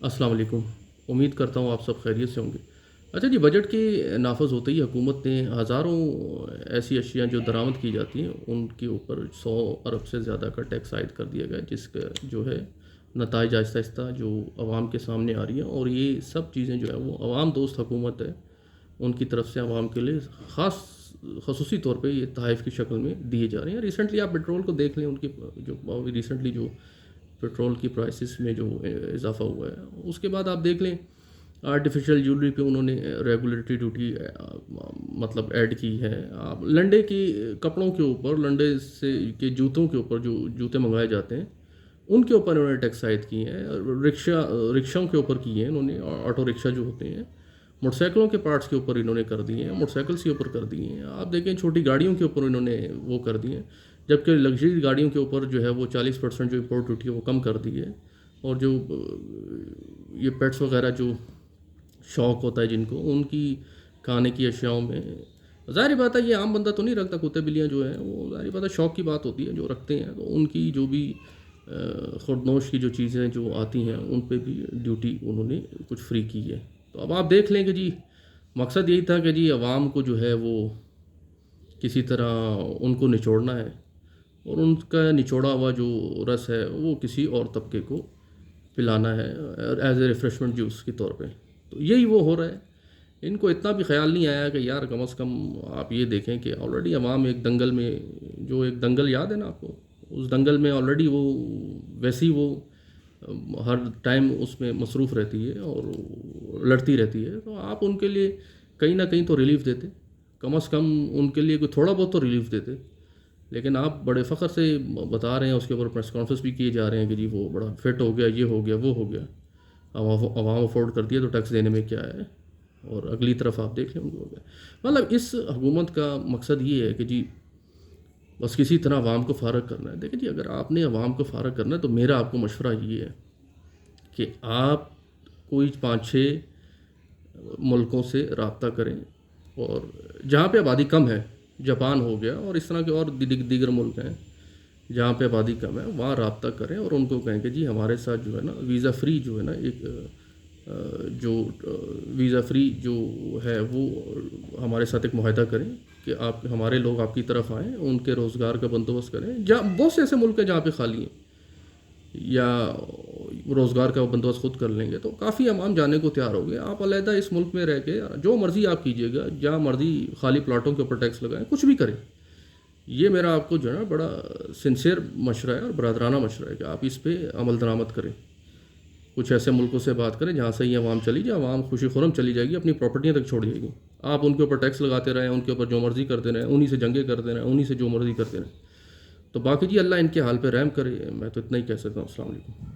السلام علیکم۔ امید کرتا ہوں آپ سب خیریت سے ہوں گے۔ اچھا جی، بجٹ کے نافذ ہوتے ہی حکومت نے ہزاروں ایسی اشیاء جو درآمد کی جاتی ہیں ان کے اوپر 100 ارب سے زیادہ کا ٹیکس عائد کر دیا گیا، جس کا جو ہے نتائج آہستہ آہستہ جو عوام کے سامنے آ رہی ہیں، اور یہ سب چیزیں جو ہے وہ عوام دوست حکومت ہے، ان کی طرف سے عوام کے لیے خصوصی طور پہ یہ تحائف کی شکل میں دیے جا رہے ہیں۔ ریسنٹلی آپ پیٹرول کو دیکھ لیں، ان کی جو ریسنٹلی جو پیٹرول کی پرائسز میں جو اضافہ ہوا ہے، اس کے بعد آپ دیکھ لیں آرٹیفیشل جیولری پہ انہوں نے ریگولیٹری ڈیوٹی مطلب ایڈ کی ہے۔ آپ لنڈے کی کپڑوں کے اوپر، لنڈے سے کے جوتوں کے اوپر، جو جوتے منگائے جاتے ہیں ان کے اوپر انہوں نے ٹیکس عائد کیے ہیں۔ رکشوں کے اوپر کیے ہیں انہوں نے، آٹو رکشا جو ہوتے ہیں، موٹر سائیکلوں کے پارٹس کے اوپر انہوں نے کر دیے ہیں، موٹر سائیکلس کے اوپر کر دیے ہیں۔ آپ دیکھیں چھوٹی گاڑیوں کے اوپر انہوں نے وہ کر دیے ہیں، جبکہ لگژری گاڑیوں کے اوپر جو ہے وہ 40% جو امپورٹ ڈیوٹی ہے وہ کم کر دی ہے۔ اور جو یہ پیٹس وغیرہ جو شوق ہوتا ہے جن کو، ان کی کھانے کی اشیاؤں میں ظاہر بات ہے یہ عام بندہ تو نہیں رکھتا، کتے بلیاں جو ہیں وہ ظاہر بات ہے شوق کی بات ہوتی ہے، جو رکھتے ہیں تو ان کی جو بھی خوردنوش کی جو چیزیں جو آتی ہیں ان پہ بھی ڈیوٹی انہوں نے کچھ فری کی ہے۔ تو اب آپ دیکھ لیں کہ جی مقصد یہی تھا کہ جی عوام کو جو ہے وہ کسی طرح ان کو نچوڑنا ہے، اور ان کا نچوڑا ہوا جو رس ہے وہ کسی اور طبقے کو پلانا ہے ایز اے ریفریشمنٹ جوس کے طور پہ۔ تو یہی وہ ہو رہا ہے۔ ان کو اتنا بھی خیال نہیں آیا کہ یار کم از کم آپ یہ دیکھیں کہ آلریڈی عوام ایک دنگل میں، جو ایک دنگل یاد ہے نا آپ کو، اس دنگل میں آلریڈی وہ ویسی وہ ہر ٹائم اس میں مصروف رہتی ہے اور لڑتی رہتی ہے۔ تو آپ ان کے لیے کہیں نہ کہیں تو ریلیف دیتے، کم از کم ان کے لیے کوئی تھوڑا بہت تو ریلیف دیتے۔ لیکن آپ بڑے فخر سے بتا رہے ہیں، اس کے اوپر پریس کانفرنس بھی کیے جا رہے ہیں کہ جی وہ بڑا فٹ ہو گیا، یہ ہو گیا، وہ ہو گیا، عوام افورڈ کرتی ہے تو ٹیکس دینے میں کیا ہے۔ اور اگلی طرف آپ دیکھ لیں ان کو ہو گیا۔ مطلب اس حکومت کا مقصد یہ ہے کہ جی بس کسی طرح عوام کو فارغ کرنا ہے۔ دیکھیں جی، اگر آپ نے عوام کو فارغ کرنا ہے تو میرا آپ کو مشورہ یہ ہے کہ آپ کوئی 5-6 ملکوں سے رابطہ کریں، اور جہاں پہ آبادی کم ہے، جاپان ہو گیا اور اس طرح کے اور دیگر ملک ہیں جہاں پہ آبادی کم ہے، وہاں رابطہ کریں اور ان کو کہیں کہ جی ہمارے ساتھ جو ہے نا ویزا فری جو ہے نا ایک جو ویزا فری جو ہے وہ ہمارے ساتھ ایک معاہدہ کریں کہ آپ ہمارے لوگ آپ کی طرف آئیں، ان کے روزگار کا بندوبست کریں۔ جہاں بہت سے ایسے ملک ہیں جہاں پہ خالی ہیں، یا روزگار کا بندوبست خود کر لیں گے تو کافی عوام جانے کو تیار ہو گئے۔ آپ علیحدہ اس ملک میں رہ کے جو مرضی آپ کیجیے گا، جہاں مرضی خالی پلاٹوں کے اوپر ٹیکس لگائیں، کچھ بھی کریں۔ یہ میرا آپ کو جو ہے نا بڑا سنسیئر مشورہ ہے اور برادرانہ مشورہ ہے کہ آپ اس پہ عمل درآمد کریں۔ کچھ ایسے ملکوں سے بات کریں جہاں سے یہ عوام چلی جائے، عوام خوشی خرم چلی جائے گی، اپنی پراپرٹیاں تک چھوڑ جائے گی۔ آپ ان کے اوپر ٹیکس لگاتے رہیں، ان کے اوپر جو مرضی کرتے رہیں، انہی سے جنگیں کرتے رہیں، انہی سے جو مرضی کرتے رہیں۔ تو باقی جی اللہ ان کے حال پہ رحم کرے، میں تو اتنا ہی کہہ سکتا ہوں۔ السلام علیکم۔